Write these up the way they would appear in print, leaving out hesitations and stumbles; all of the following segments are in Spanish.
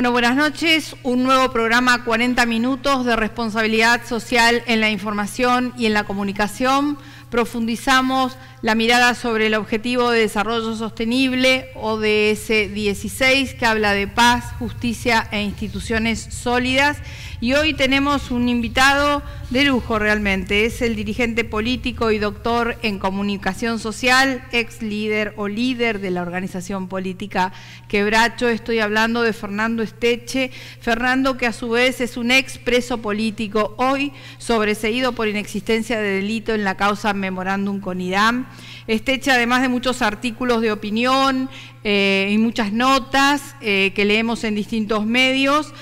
Bueno, buenas noches. Un nuevo programa 40 minutos de responsabilidad social en la información y en la comunicación. Profundizamos la mirada sobre el Objetivo de Desarrollo Sostenible, ODS 16, que habla de paz, justicia e instituciones sólidas. Y hoy tenemos un invitado de lujo realmente. Es el dirigente político y doctor en comunicación social, ex líder o líder de la organización política Quebracho. Estoy hablando de Fernando Esteche. Fernando, que a su vez es un ex preso político, hoy sobreseído por inexistencia de delito en la causa Memorándum con IDAM. Esteche, además de muchos artículos de opinión y muchas notas que leemos en distintos medios,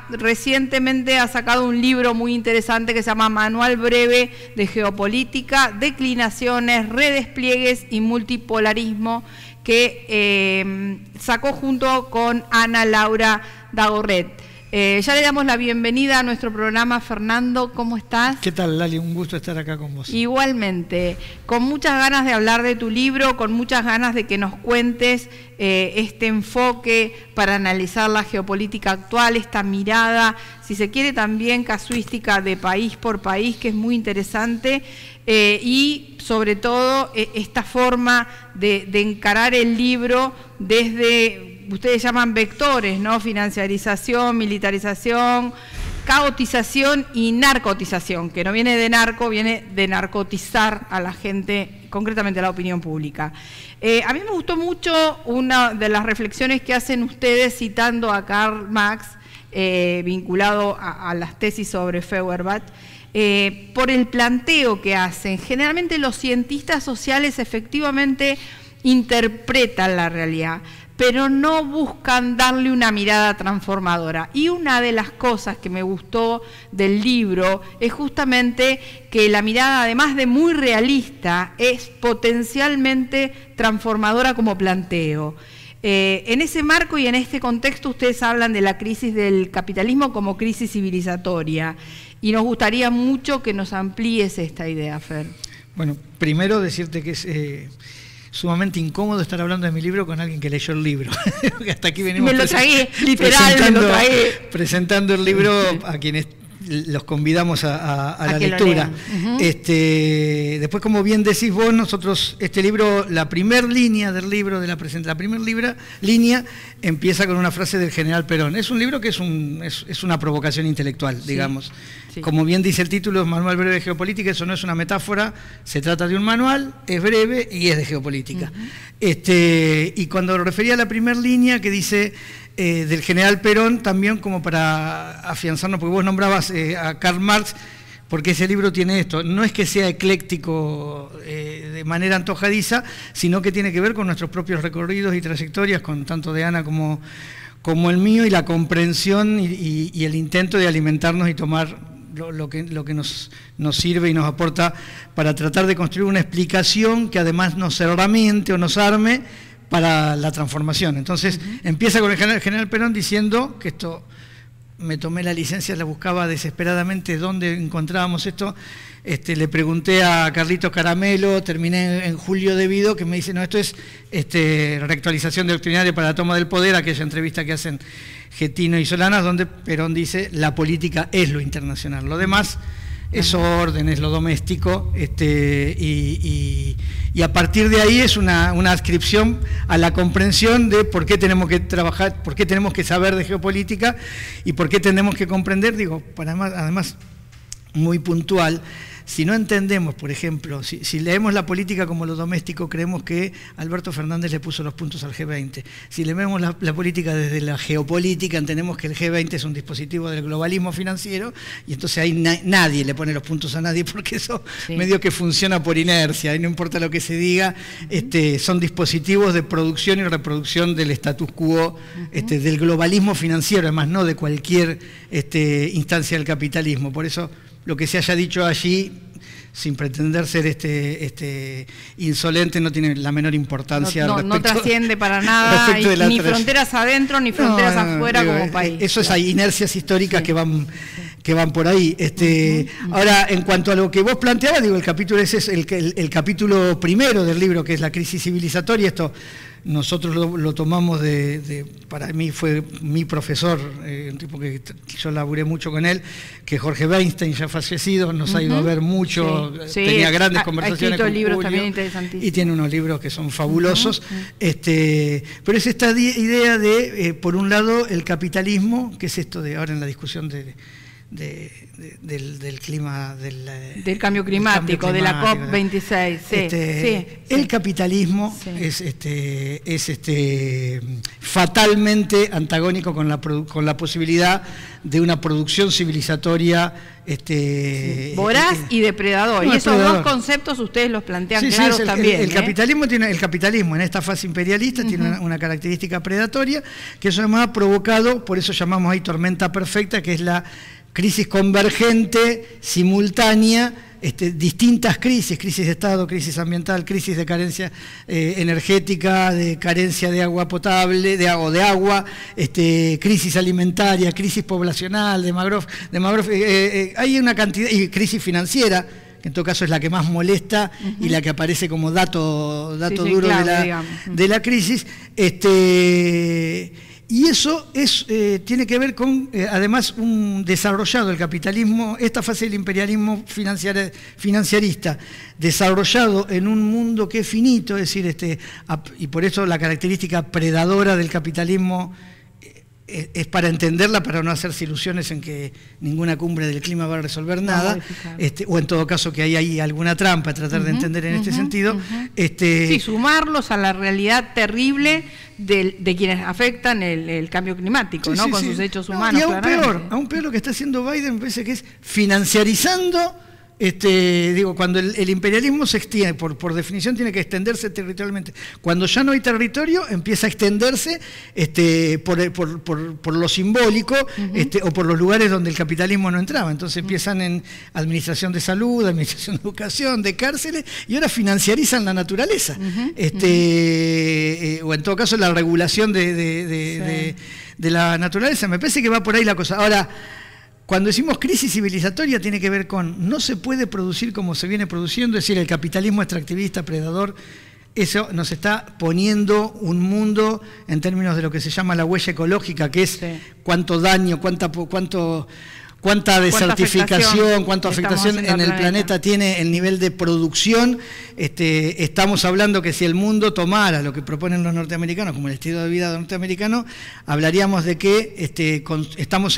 recientemente ha sacado un libro muy interesante que se llama Manual Breve de Geopolítica, Declinaciones, Redespliegues y Multipolarismo, que sacó junto con Ana Laura Dagorret. Ya le damos la bienvenida a nuestro programa. Fernando, ¿cómo estás? ¿Qué tal, Lali? Un gusto estar acá con vos. Igualmente, con muchas ganas de hablar de tu libro, con muchas ganas de que nos cuentes este enfoque para analizar la geopolítica actual, esta mirada, si se quiere también casuística de país por país, que es muy interesante, y sobre todo esta forma de encarar el libro desde... Ustedes llaman vectores, ¿no? Financiarización, militarización, caotización y narcotización, que no viene de narco, viene de narcotizar a la gente, concretamente a la opinión pública. A mí me gustó mucho una de las reflexiones que hacen ustedes citando a Karl Marx, vinculado a las tesis sobre Feuerbach, por el planteo que hacen. Generalmente los cientistas sociales efectivamente interpretan la realidad, pero no buscan darle una mirada transformadora. Y una de las cosas que me gustó del libro es justamente que la mirada, además de muy realista, es potencialmente transformadora como planteo. En ese marco y en este contexto ustedes hablan de la crisis del capitalismo como crisis civilizatoria, y nos gustaría mucho que nos amplíes esta idea, Fer. Bueno, primero decirte que es... sumamente incómodo estar hablando de mi libro con alguien que leyó el libro. Hasta aquí venimos me lo tragué, literal, me lo tragué. Presentando el libro a quienes los convidamos a la lectura. Después, como bien decís vos, nosotros, este libro, la primera línea del libro, de la primera línea, empieza con una frase del general Perón. Es un libro que es una provocación intelectual, digamos. Sí. Como bien dice el título, Manual Breve de Geopolítica, eso no es una metáfora, se trata de un manual, es breve y es de geopolítica. Y cuando refería a la primera línea que dice del general Perón, también como para afianzarnos, porque vos nombrabas a Karl Marx, porque ese libro tiene esto, no es que sea ecléctico de manera antojadiza, sino que tiene que ver con nuestros propios recorridos y trayectorias, con tanto de Ana como el mío, y la comprensión y el intento de alimentarnos y tomar lo que nos sirve y nos aporta para tratar de construir una explicación que además nos herramiente o nos arme para la transformación. Entonces, empieza con el general Perón diciendo que esto, me tomé la licencia, la buscaba desesperadamente dónde encontrábamos esto. Le pregunté a Carlitos Caramelo, terminé en Julio de Vido, que me dice, no, esto es reactualización doctrinaria para la toma del poder, aquella entrevista que hacen Getino y Solanas, donde Perón dice, la política es lo internacional, lo demás es orden, es lo doméstico, y a partir de ahí es una adscripción a la comprensión de por qué tenemos que trabajar, por qué tenemos que saber de geopolítica y por qué tenemos que comprender, digo, además muy puntual. Si no entendemos, por ejemplo, si leemos la política como lo doméstico, creemos que Alberto Fernández le puso los puntos al G20. Si leemos la política desde la geopolítica, entendemos que el G20 es un dispositivo del globalismo financiero, y entonces ahí nadie le pone los puntos a nadie, porque eso medio que funciona por inercia, y no importa lo que se diga, son dispositivos de producción y reproducción del status quo, del globalismo financiero, además no de cualquier instancia del capitalismo. Por eso lo que se haya dicho allí, sin pretender ser insolente, no tiene la menor importancia. No trasciende para nada, ni fronteras adentro ni fronteras afuera como país. Eso es, hay inercias históricas que van por ahí. Ahora, en cuanto a lo que vos planteabas, digo, el capítulo ese es el capítulo primero del libro, que es la crisis civilizatoria. Esto nosotros lo tomamos para mí fue mi profesor, un tipo que yo laburé mucho con él, que Jorge Weinstein, ya fallecido, nos ha ido a ver mucho, tenía grandes conversaciones con libros Julio, también interesantísimos. Y tiene unos libros que son fabulosos. Pero es esta idea de, por un lado, el capitalismo, que es esto de ahora en la discusión del clima, del cambio climático, de la COP26. El capitalismo es fatalmente antagónico con la posibilidad de una producción civilizatoria voraz y depredador. Y esos dos conceptos ustedes los plantean claros también. El capitalismo en esta fase imperialista tiene una característica predatoria, que eso además ha provocado, por eso llamamos ahí tormenta perfecta, que es la crisis convergente, simultánea, distintas crisis de Estado, crisis ambiental, crisis de carencia energética, de carencia de agua potable, de agua, crisis alimentaria, crisis poblacional, hay una cantidad, y crisis financiera, que en todo caso es la que más molesta y la que aparece como dato duro de la crisis. Y eso tiene que ver con, además, un desarrollado el capitalismo, esta fase del imperialismo financiarista, desarrollado en un mundo que es finito, es decir, y por eso la característica predadora del capitalismo es para entenderla, para no hacerse ilusiones en que ninguna cumbre del clima va a resolver nada, o en todo caso que hay ahí alguna trampa, tratar de entender en este sentido. Sí, sumarlos a la realidad terrible de quienes afectan el cambio climático, ¿no? Con sus hechos humanos. Y aún peor lo que está haciendo Biden, me parece que es financiarizando. Cuando el imperialismo se extiende, por definición tiene que extenderse territorialmente. Cuando ya no hay territorio, empieza a extenderse por lo simbólico, o por los lugares donde el capitalismo no entraba. Entonces empiezan en administración de salud, administración de educación, de cárceles, y ahora financiarizan la naturaleza. O en todo caso la regulación de la naturaleza. Me parece que va por ahí la cosa. Ahora, cuando decimos crisis civilizatoria tiene que ver con no se puede producir como se viene produciendo, es decir, el capitalismo extractivista, predador, eso nos está poniendo un mundo en términos de lo que se llama la huella ecológica, que es cuánto daño, cuánta desertificación, cuánta afectación en el planeta tiene el nivel de producción. Estamos hablando que si el mundo tomara lo que proponen los norteamericanos como el estilo de vida norteamericano, hablaríamos de que estamos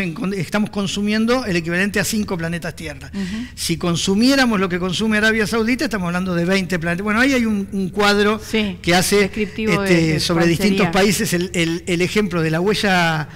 consumiendo el equivalente a 5 planetas Tierra. Si consumiéramos lo que consume Arabia Saudita, estamos hablando de 20 planetas. Bueno, ahí hay un cuadro que hace sobre distintos países el ejemplo de la huella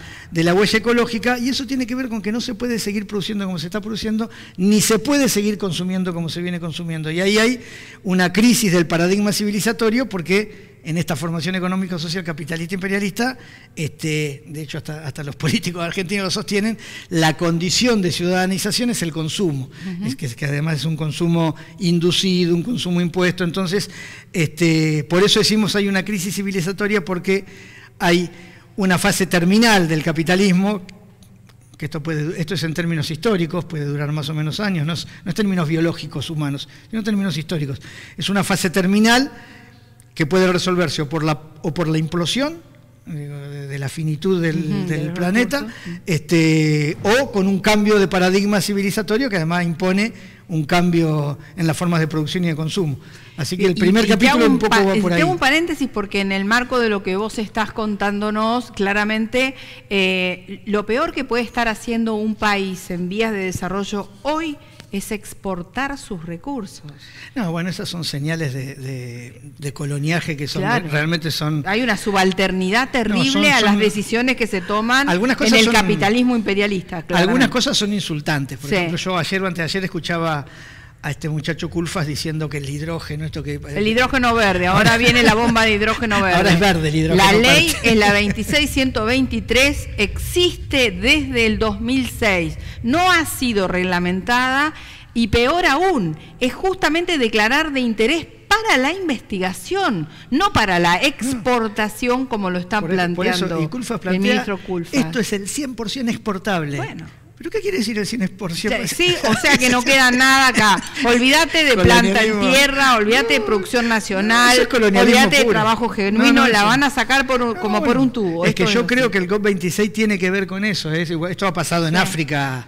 ecológica, y eso tiene que ver con que no se puede seguir produciendo como se está produciendo, ni se puede seguir consumiendo como se viene consumiendo. Y ahí hay una crisis del paradigma civilizatorio, porque en esta formación económico-social capitalista imperialista, de hecho hasta los políticos argentinos lo sostienen, la condición de ciudadanización es el consumo, es que además es un consumo inducido, un consumo impuesto. Entonces, por eso decimos hay una crisis civilizatoria, porque hay una fase terminal del capitalismo, que esto es en términos históricos, puede durar más o menos años, no es términos biológicos humanos, sino en términos históricos. Es una fase terminal que puede resolverse o por la implosión de la finitud del planeta, o con un cambio de paradigma civilizatorio que además impone un cambio en las formas de producción y de consumo. Así que el primer capítulo un poco va por ahí. Tengo un paréntesis porque en el marco de lo que vos estás contándonos, claramente lo peor que puede estar haciendo un país en vías de desarrollo hoy es exportar sus recursos. No, bueno, esas son señales de coloniaje que son realmente son... Hay una subalternidad terrible a las decisiones que se toman en el capitalismo imperialista. Claramente. Algunas cosas son insultantes. Por ejemplo, yo ayer o antes de ayer escuchaba a este muchacho Culfas diciendo que el hidrógeno, el hidrógeno verde, ahora viene la bomba de hidrógeno verde. Ahora es verde el hidrógeno. La ley es la 26123, existe desde el 2006, no ha sido reglamentada y peor aún, es justamente declarar de interés para la investigación, no para la exportación como lo está planteando por eso, y Culfas plantea, el ministro Culfas. Esto es el 100% exportable. Bueno. ¿Pero qué quiere decir el 100%? Sí, o sea que no queda nada acá. Olvídate de planta en tierra, olvídate de producción nacional, olvídate de trabajo genuino, la van a sacar como por un tubo. Es que yo creo que el COP26 tiene que ver con eso. Esto ha pasado en África,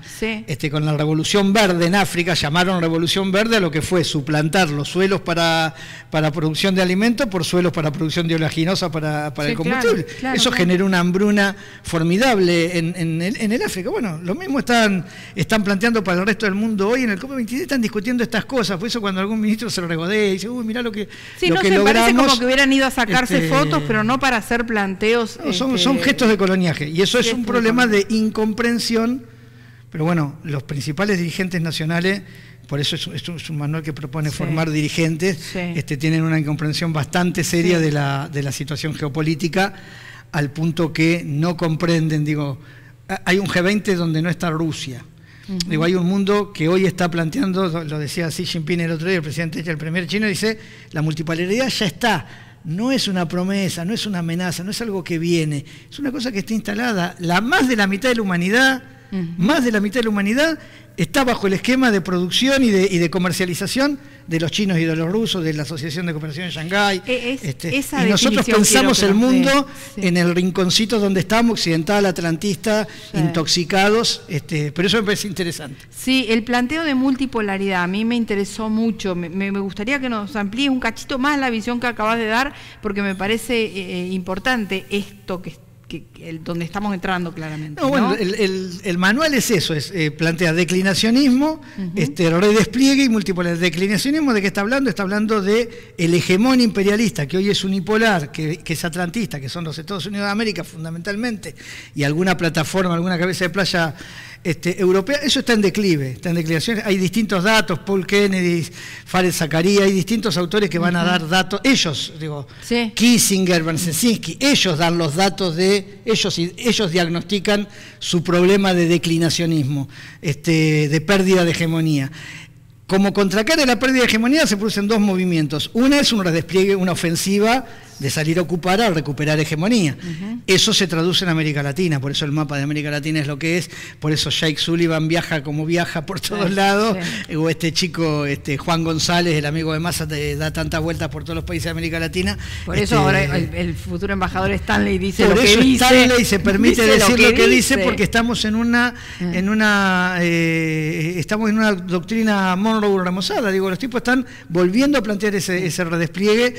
con la Revolución Verde en África, llamaron Revolución Verde a lo que fue suplantar los suelos para producción de alimentos por suelos para producción de oleaginosa para el combustible. Eso generó una hambruna formidable en el África. Bueno, lo mismo están planteando para el resto del mundo hoy. En el COP26 están discutiendo estas cosas. Por eso cuando algún ministro se lo regodea y dice, uy, mirá lo que logramos. Parece como que hubieran ido a sacarse fotos, pero no para hacer planteos. No, son gestos de coloniaje. Y eso es un problema de incomprensión. Pero bueno, los principales dirigentes nacionales, por eso es un manual que propone formar dirigentes, tienen una incomprensión bastante seria de la situación geopolítica, al punto que no comprenden, hay un G20 donde no está Rusia. Hay un mundo que hoy está planteando, lo decía Xi Jinping el otro día, el primer chino, dice, la multipolaridad ya está, no es una promesa, no es una amenaza, no es algo que viene, es una cosa que está instalada. Más de la mitad de la humanidad, está bajo el esquema de producción y de comercialización de los chinos y de los rusos, de la Asociación de Cooperación de Shanghái. Y nosotros pensamos el mundo en el rinconcito donde estamos, occidental, atlantista, intoxicados, pero eso me parece interesante. Sí, el planteo de multipolaridad a mí me interesó mucho. Me gustaría que nos amplíes un cachito más la visión que acabas de dar, porque me parece importante esto donde estamos entrando claramente. Bueno, el manual es eso, plantea declinacionismo, redespliegue y multipolaridad. Declinacionismo, ¿de qué está hablando? Está hablando de el hegemón imperialista, que hoy es unipolar, que es atlantista, que son los Estados Unidos de América fundamentalmente, y alguna plataforma, alguna cabeza de playa europea. Eso está en declive, está en declinación. Hay distintos datos, Paul Kennedy, Fareed Zakaria, hay distintos autores que van a dar datos. Ellos, Kissinger, Brzezinski, ellos dan los datos ellos diagnostican su problema de declinacionismo, de pérdida de hegemonía. Como contracara la pérdida de hegemonía se producen dos movimientos. Una es un redespliegue, una ofensiva de salir a ocupar, a recuperar hegemonía. Eso se traduce en América Latina, por eso el mapa de América Latina es lo que es, por eso Jake Sullivan viaja como viaja por todos lados, o este chico Juan González, el amigo de Massa, da tantas vueltas por todos los países de América Latina. Por eso ahora el futuro embajador Stanley dice lo que dice. Por eso Stanley se permite decir lo que dice, porque estamos en una doctrina Monroe remozada. Los tipos están volviendo a plantear ese redespliegue.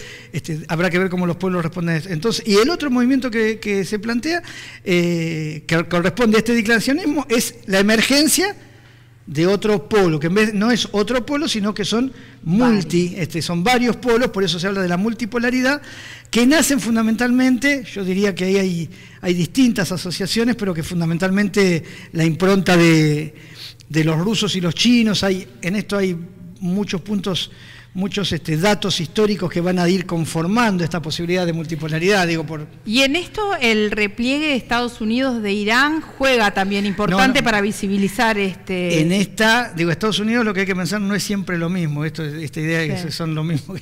Habrá que ver cómo los pueblos responden a eso. Entonces, y el otro movimiento que se plantea, que corresponde a este declaracionismo, es la emergencia de otro polo, que en vez no es otro polo, sino que son son varios polos, por eso se habla de la multipolaridad, que nacen fundamentalmente, yo diría que ahí hay distintas asociaciones, pero que fundamentalmente la impronta de los rusos y los chinos, en esto hay muchos puntos, muchos datos históricos que van a ir conformando esta posibilidad de multipolaridad. Y en esto el repliegue de Estados Unidos de Irán juega también importante para visibilizar En Estados Unidos lo que hay que pensar no es siempre lo mismo, esta idea de que son lo mismo.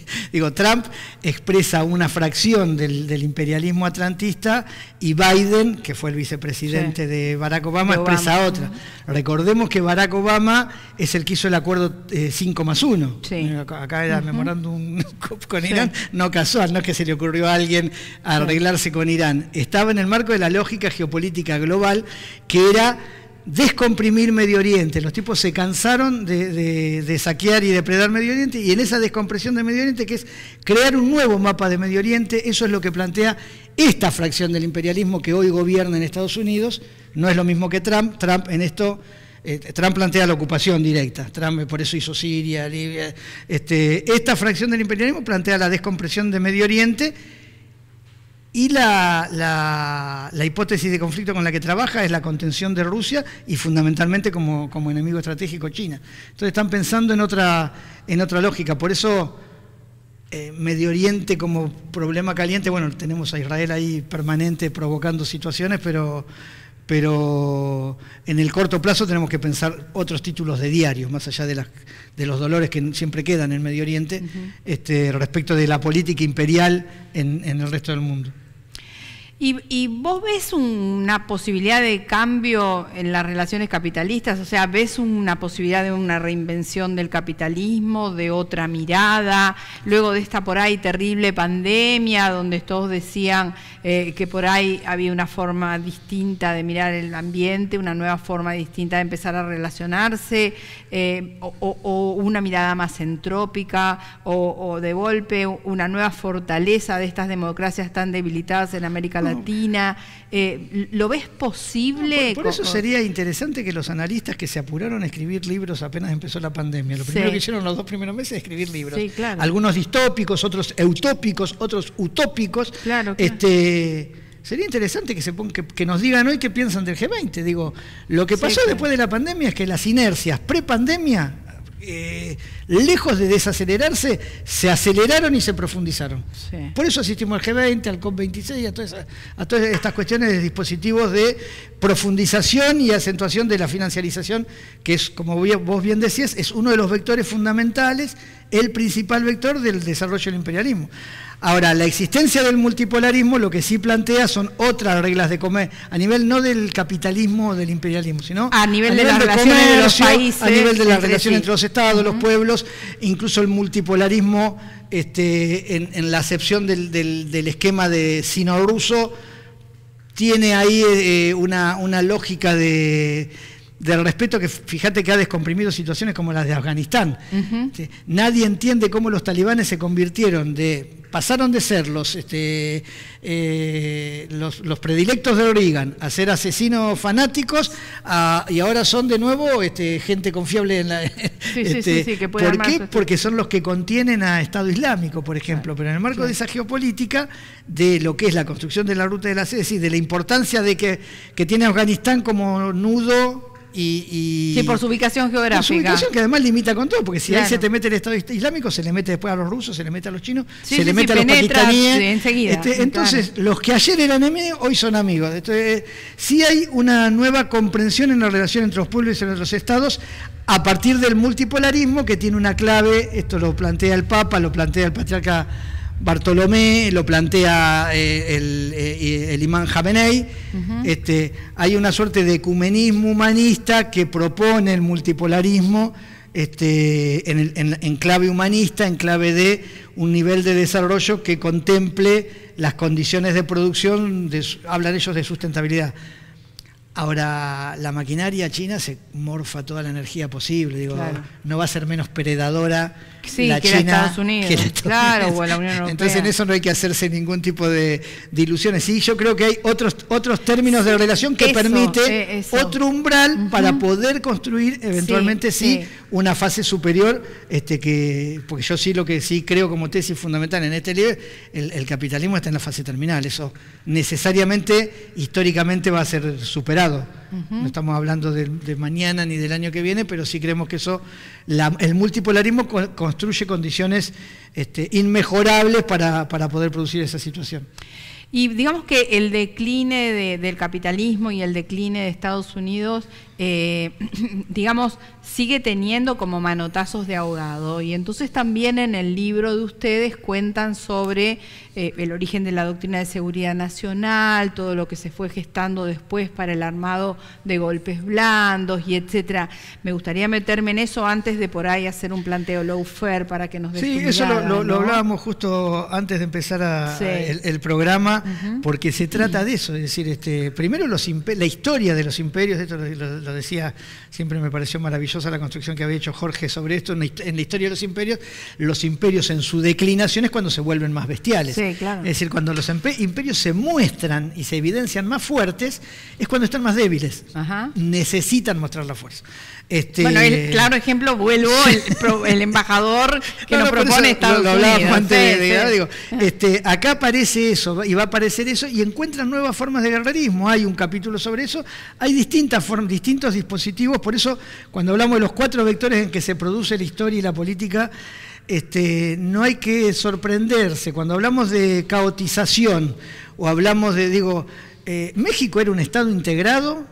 Trump expresa una fracción del imperialismo atlantista y Biden, que fue el vicepresidente de Barack Obama, expresa otra. Recordemos que Barack Obama es el que hizo el acuerdo 5+1. Acá era memorándum con Irán, no casual, no es que se le ocurrió a alguien arreglarse con Irán. Estaba en el marco de la lógica geopolítica global, que era descomprimir Medio Oriente. Los tipos se cansaron de saquear y depredar Medio Oriente, y en esa descompresión de Medio Oriente, que es crear un nuevo mapa de Medio Oriente, eso es lo que plantea esta fracción del imperialismo que hoy gobierna en Estados Unidos. No es lo mismo que Trump. Trump en esto... Trump plantea la ocupación directa, Trump por eso hizo Siria, Libia. Esta fracción del imperialismo plantea la descompresión de Medio Oriente, y la hipótesis de conflicto con la que trabaja es la contención de Rusia y fundamentalmente como enemigo estratégico China. Entonces están pensando en otra lógica, por eso Medio Oriente como problema caliente. Bueno, tenemos a Israel ahí permanente provocando situaciones, pero en el corto plazo tenemos que pensar otros títulos de diarios, más allá de los dolores que siempre quedan en Medio Oriente, respecto de la política imperial en el resto del mundo. ¿Y vos ves una posibilidad de cambio en las relaciones capitalistas? O sea, ¿ves una posibilidad de una reinvención del capitalismo, de otra mirada, luego de esta por ahí terrible pandemia, donde todos decían que por ahí había una forma distinta de mirar el ambiente, una nueva forma distinta de empezar a relacionarse, o una mirada más entrópica, o de golpe una nueva fortaleza de estas democracias tan debilitadas en América Latina? ¿Lo ves posible? Por eso sería interesante que los analistas que se apuraron a escribir libros apenas empezó la pandemia, lo primero que hicieron los 2 primeros meses es escribir libros. Sí, claro. Algunos distópicos, otros eutópicos, otros utópicos. Claro. Sería interesante que nos digan hoy qué piensan del G20. Digo, lo que pasó después de la pandemia es que las inercias pre-pandemia, lejos de desacelerarse, se aceleraron y se profundizaron. Sí. Por eso asistimos al G20, al COP26 y a todas estas cuestiones de dispositivos de profundización y acentuación de la financiarización, que es, como vos bien decías, es uno de los vectores fundamentales, el principal vector del desarrollo del imperialismo. Ahora, la existencia del multipolarismo lo que sí plantea son otras reglas de comercio, a nivel no del capitalismo o del imperialismo, sino a nivel de las relaciones de los países, a nivel de la relación entre los estados, los pueblos, incluso el multipolarismo, en la acepción del esquema de sino-ruso, tiene ahí una lógica del respeto que, fíjate, que ha descomprimido situaciones como las de Afganistán. Nadie entiende cómo los talibanes se pasaron de ser los predilectos de Reagan a ser asesinos fanáticos y ahora son de nuevo gente confiable en la... que puede ¿Por qué? Porque son los que contienen a Estado Islámico, por ejemplo. Pero en el marco de esa geopolítica, de lo que es la construcción de la ruta de la seda, es decir, de la importancia de que tiene Afganistán como nudo... Sí, por su ubicación geográfica. Por su ubicación, que además limita con todo, porque si ahí se te mete el Estado Islámico, se le mete después a los rusos, se le mete a los chinos, se le mete a los pakistaníes. Enseguida, entonces, los que ayer eran enemigos, hoy son amigos. Entonces, sí hay una nueva comprensión en la relación entre los pueblos y entre los estados, a partir del multipolarismo, que tiene una clave. Esto lo plantea el Papa, lo plantea el patriarca Bartolomé, lo plantea el imán Jamenei. Hay una suerte de ecumenismo humanista que propone el multipolarismo en clave humanista, en clave de un nivel de desarrollo que contemple las condiciones de producción, hablan ellos de sustentabilidad. Ahora, la maquinaria china se morfa toda la energía posible, no va a ser menos predadora la China Estados Unidos, o la Unión Europea. Entonces en eso no hay que hacerse ningún tipo de ilusiones. Sí, yo creo que hay otros términos de relación que permite otro umbral para poder construir eventualmente una fase superior, porque yo sí lo que sí creo como tesis fundamental en este libro, el capitalismo está en la fase terminal, eso necesariamente, históricamente va a ser superado. No estamos hablando de mañana ni del año que viene, pero sí creemos que el multipolarismo construye condiciones inmejorables para poder producir esa situación. Y digamos que el decline del capitalismo y el decline de Estados Unidos, digamos, sigue teniendo como manotazos de ahogado. Y entonces también en el libro de ustedes cuentan sobre el origen de la doctrina de seguridad nacional, todo lo que se fue gestando después para el armado de golpes blandos y etcétera. Me gustaría meterme en eso antes de por ahí hacer un planteo lawfare para que nos des tu mirada, eso lo hablábamos justo antes de empezar el programa, porque se trata de eso, es decir, primero la historia de los imperios, esto lo decía, siempre me pareció maravillosa la construcción que había hecho Jorge sobre esto, en la historia de los imperios en su declinación es cuando se vuelven más bestiales. Sí, claro. Es decir, cuando los imperios se muestran y se evidencian más fuertes, es cuando están más débiles. Necesitan mostrar la fuerza. Bueno, el claro ejemplo, el embajador que nos propone Estados Unidos. Lo hablábamos antes acá aparece eso, y va a aparecer eso, y encuentran nuevas formas de guerrerismo. Hay un capítulo sobre eso, hay distintos dispositivos, por eso cuando hablamos de los 4 vectores en que se produce la historia y la política, no hay que sorprenderse. Cuando hablamos de caotización, o hablamos de, México era un Estado integrado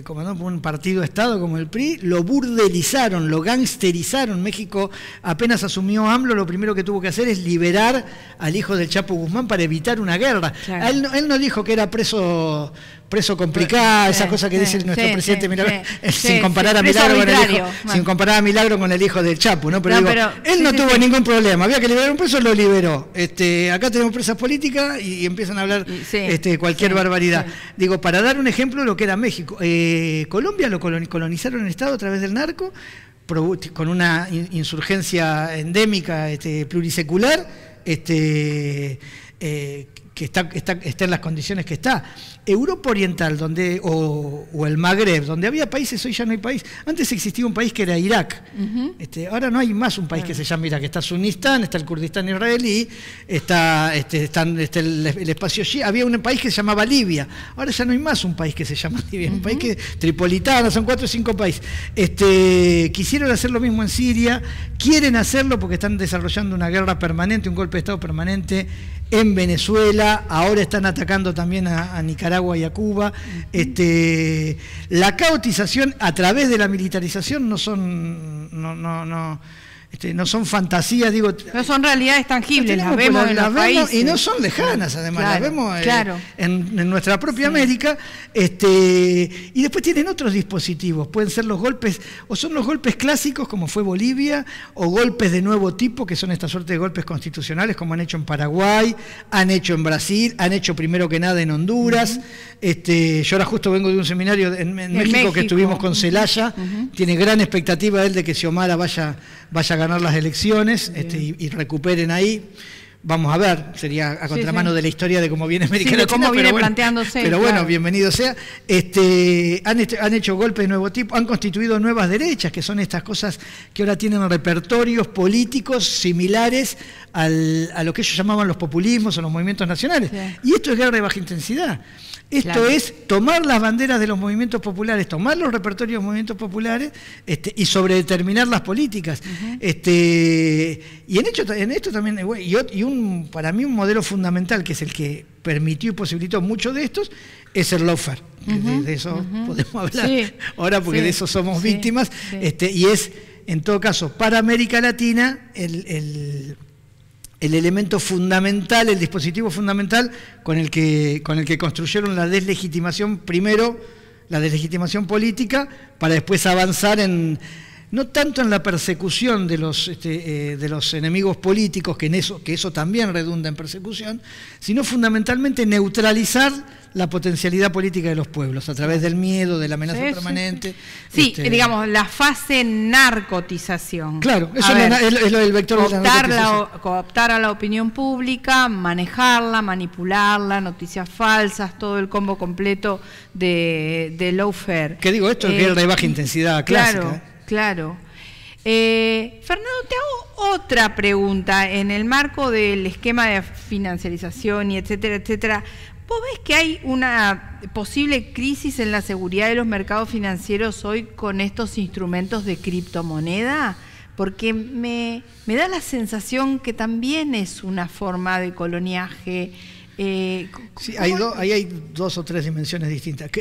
comandado por un partido-estado como el PRI, lo burdelizaron, lo gangsterizaron. México apenas asumió AMLO, lo primero que tuvo que hacer es liberar al hijo del Chapo Guzmán para evitar una guerra. Claro. Él no dijo que era preso complicado, esas cosas que dice nuestro presidente Milagro, sin comparar a Milagro con el hijo, sin comparar a Milagro con el hijo del Chapo, ¿no? Pero él no tuvo ningún problema, había que liberar un preso, lo liberó. Acá tenemos presas políticas y empiezan a hablar cualquier barbaridad. Digo, para dar un ejemplo de lo que era México. Colombia lo colonizaron el Estado a través del narco, con una insurgencia endémica, plurisecular, que está en las condiciones que está. Europa Oriental, o el Magreb, donde había países, hoy ya no hay país. Antes existía un país que era Irak. Ahora no hay más un país que se llama Irak. Está Sunistán, está el Kurdistán israelí, está el espacio Shia. Había un país que se llamaba Libia. Ahora ya no hay más un país que se llama Libia. Un país que Tripolitana, son 4 o 5 países. Quisieron hacer lo mismo en Siria, quieren hacerlo porque están desarrollando una guerra permanente, un golpe de Estado permanente en Venezuela. Ahora están atacando también a Nicaragua y a Cuba. La caotización a través de la militarización no son fantasías, digo. No son realidades tangibles, las vemos en los países. Y no son lejanas, además, las vemos en nuestra propia América. Y después tienen otros dispositivos, pueden ser los golpes, o son los golpes clásicos, como fue Bolivia, o golpes de nuevo tipo, que son esta suerte de golpes constitucionales, como han hecho en Paraguay, han hecho en Brasil, han hecho primero que nada en Honduras. Yo ahora justo vengo de un seminario en México que estuvimos con Zelaya. Tiene gran expectativa él de que Xiomara vaya a ganar las elecciones y recuperen ahí. Vamos a ver, sería a contramano de la historia de cómo viene América Latina, cómo viene planteándose. Pero bueno, bienvenido sea. Han hecho golpes de nuevo tipo, han constituido nuevas derechas, que son estas cosas que ahora tienen repertorios políticos similares a lo que ellos llamaban los populismos o los movimientos nacionales. Y esto es guerra de baja intensidad. Esto es tomar las banderas de los movimientos populares, tomar los repertorios de los movimientos populares y sobredeterminar las políticas. Y en esto también, para mí un modelo fundamental, que es el que permitió y posibilitó mucho de estos, es el lawfare. De eso podemos hablar ahora, porque de eso somos víctimas. Y es, en todo caso, para América Latina, el elemento fundamental, el dispositivo fundamental con el que construyeron la deslegitimación, primero la deslegitimación política, para después avanzar no tanto en la persecución de los enemigos políticos, que eso también redunda en persecución, sino fundamentalmente neutralizar la potencialidad política de los pueblos, a través del miedo, de la amenaza permanente. Sí, digamos, la fase narcotización. Claro, eso es lo del vector de la narcotización. Cooptar a la opinión pública, manejarla, manipularla, noticias falsas, todo el combo completo de lawfare. ¿Qué digo esto? Que es de baja intensidad clásica. Claro. Fernando, te hago otra pregunta. En el marco del esquema de financiarización y etcétera, ¿vos ves que hay una posible crisis en la seguridad de los mercados financieros hoy con estos instrumentos de criptomoneda? Porque me da la sensación que también es una forma de coloniaje. Sí, ahí hay 2 o 3 dimensiones distintas.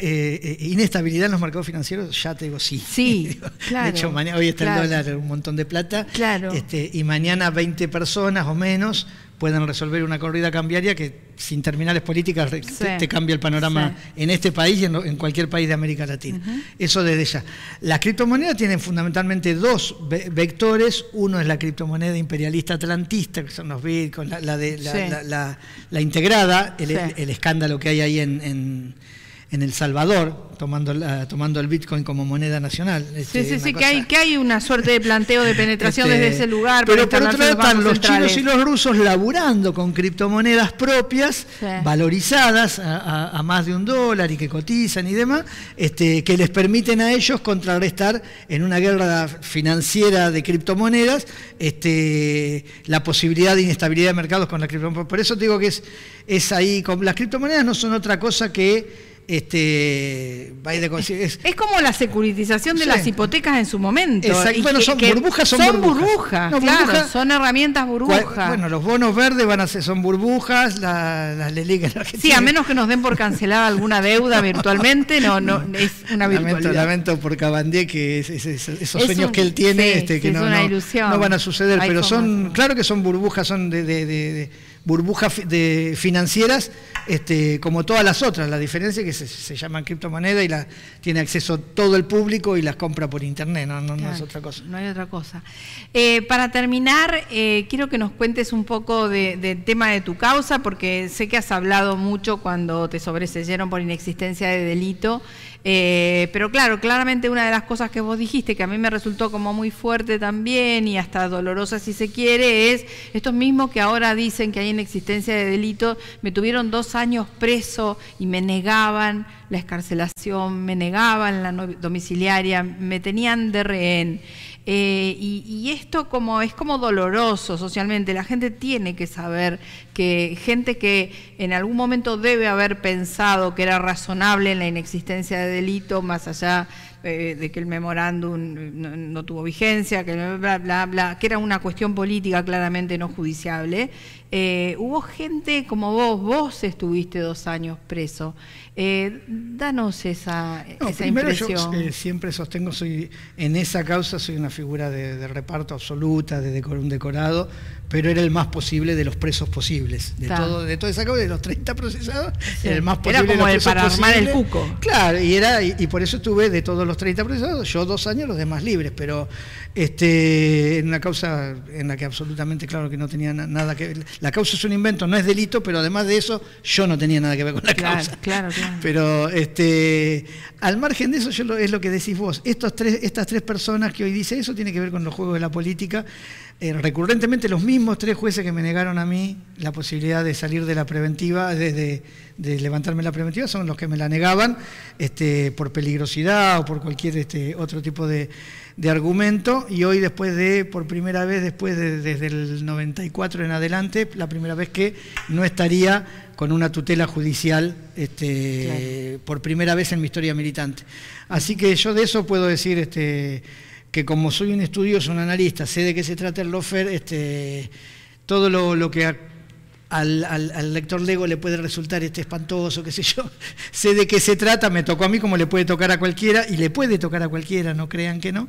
Inestabilidad en los mercados financieros, ya te digo, sí. Sí, claro. De hecho, hoy está el dólar un montón de plata. Claro. Y mañana 20 personas o menos pueden resolver una corrida cambiaria que sin terminales políticas te cambia el panorama en este país y en cualquier país de América Latina. Eso desde ya. Las criptomonedas tienen fundamentalmente 2 vectores. Uno es la criptomoneda imperialista atlantista, que son los bitcoins, la integrada, el escándalo que hay ahí en El Salvador, tomando el Bitcoin como moneda nacional. Que hay una suerte de planteo de penetración desde ese lugar. Pero por otro lado están los chinos y los rusos laburando con criptomonedas propias, valorizadas a más de $1 y que cotizan y demás, que les permiten a ellos contrarrestar en una guerra financiera de criptomonedas la posibilidad de inestabilidad de mercados con la criptomoneda. Por eso te digo que es ahí, las criptomonedas no son otra cosa que Es como la securitización de las hipotecas en su momento. Exacto. Bueno, burbujas son burbujas. No, claro, burbujas, son herramientas burbujas. Bueno, los bonos verdes son burbujas, las LELIC en Argentina. Sí, a menos que nos den por cancelar alguna deuda virtualmente, no es una virtualidad. Lamento por Cabandier que esos sueños que él tiene que no van a suceder, pero claro que son burbujas, son de burbujas financieras, como todas las otras. La diferencia es que se llaman criptomonedas y tiene acceso todo el público y las compra por internet, no es otra cosa. No hay otra cosa. Para terminar, quiero que nos cuentes un poco del tema de tu causa, porque sé que has hablado mucho cuando te sobreseyeron por inexistencia de delito, pero claro, claramente una de las cosas que vos dijiste, que a mí me resultó como muy fuerte también y hasta dolorosa si se quiere, es estos mismos que ahora dicen que hay inexistencia de delito, me tuvieron 2 años preso y me negaban la excarcelación, me negaban la domiciliaria, me tenían de rehén. Y esto es como doloroso socialmente. La gente tiene que saber que gente que en algún momento debe haber pensado que era razonable en la inexistencia de delito, más allá de que el memorándum no tuvo vigencia, que bla, bla, bla, que era una cuestión política claramente no judiciable. Hubo gente como vos estuviste 2 años preso. Danos esa impresión. Yo siempre sostengo, en esa causa soy una figura de reparto absoluta, de un decorado, pero era el más posible de los presos posibles. De toda esa causa, de los 30 procesados, era el más posible. Era como para armar el cuco. Claro, y por eso estuve de todos los 30 procesados, yo 2 años, los demás libres, pero en una causa en la que absolutamente claro que no tenía nada que ver. La causa es un invento, no es delito, pero además de eso, yo no tenía nada que ver con la causa. Claro. Pero al margen de eso, es lo que decís vos, estas 3 personas que hoy dice eso tiene que ver con los juegos de la política. Recurrentemente los mismos 3 jueces que me negaron a mí la posibilidad de salir de la preventiva, de levantarme la preventiva, son los que me la negaban por peligrosidad o por cualquier otro tipo de argumento, y hoy por primera vez desde el 94 en adelante, la primera vez que no estaría con una tutela judicial por primera vez en mi historia militante. Así que yo de eso puedo decir que como soy un estudioso, un analista, sé de qué se trata el lawfare, todo lo que al lector lego le puede resultar espantoso, qué sé yo, sé de qué se trata, me tocó a mí como le puede tocar a cualquiera, y le puede tocar a cualquiera, no crean que no.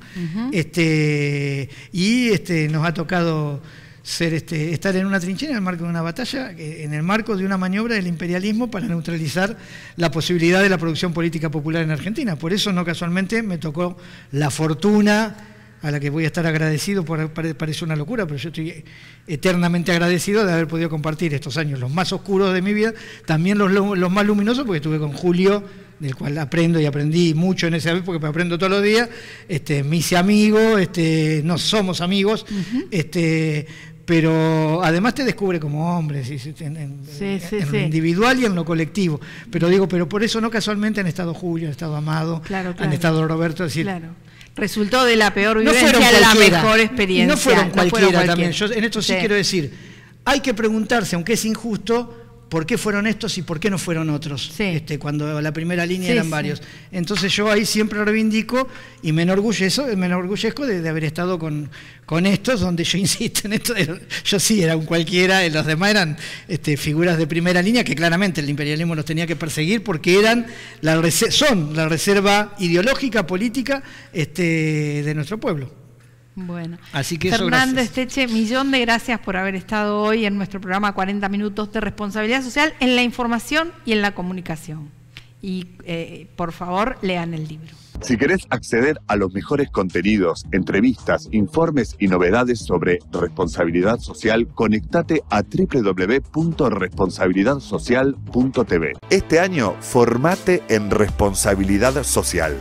Nos ha tocado estar en una trinchera en el marco de una batalla, en el marco de una maniobra del imperialismo para neutralizar la posibilidad de la producción política popular en Argentina. Por eso, no casualmente, me tocó la fortuna, a la que voy a estar agradecido, parece una locura, pero yo estoy eternamente agradecido de haber podido compartir estos años, los más oscuros de mi vida, también los más luminosos, porque estuve con Julio, del cual aprendo y aprendí mucho en ese momento, porque me aprendo todos los días, me hice amigo, no somos amigos, pero además te descubre como hombre, en lo individual y en lo colectivo. Pero por eso no casualmente han estado Julio, han estado Amado, han estado Roberto, es decir, resultó de la peor vivencia la mejor experiencia. No fueron cualquiera también. Yo en esto sí quiero decir, hay que preguntarse, aunque es injusto, ¿por qué fueron estos y por qué no fueron otros? Cuando la primera línea eran varios. Entonces yo ahí siempre reivindico y me enorgullezco de haber estado con estos, donde yo insisto en esto, yo sí era un cualquiera, los demás eran figuras de primera línea que claramente el imperialismo los tenía que perseguir porque son la reserva ideológica, política de nuestro pueblo. Bueno, así que Fernando Esteche, millón de gracias por haber estado hoy en nuestro programa 40 minutos de responsabilidad social en la información y en la comunicación. Y por favor, lean el libro. Si querés acceder a los mejores contenidos, entrevistas, informes y novedades sobre responsabilidad social, conectate a www.responsabilidadsocial.tv. Este año, formate en responsabilidad social.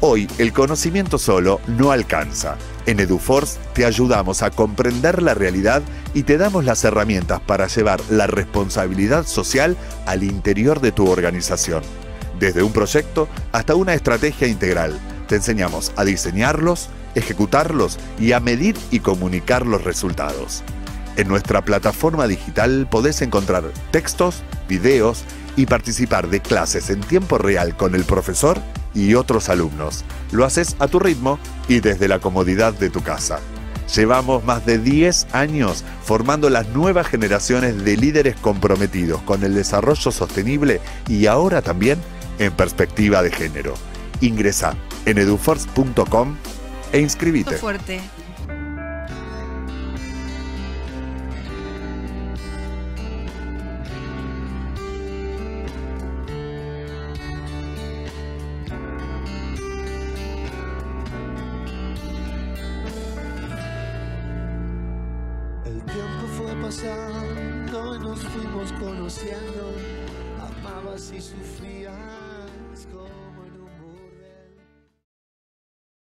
Hoy, el conocimiento solo no alcanza. En EduForce te ayudamos a comprender la realidad y te damos las herramientas para llevar la responsabilidad social al interior de tu organización. Desde un proyecto hasta una estrategia integral, te enseñamos a diseñarlos, ejecutarlos y a medir y comunicar los resultados. En nuestra plataforma digital podés encontrar textos, videos y participar de clases en tiempo real con el profesor y otros alumnos. Lo haces a tu ritmo y desde la comodidad de tu casa. Llevamos más de 10 años formando las nuevas generaciones de líderes comprometidos con el desarrollo sostenible y ahora también en perspectiva de género. Ingresá en eduforce.com e inscribite. Fuerte. El tiempo fue pasando y nos fuimos conociendo. Amabas y sufrías.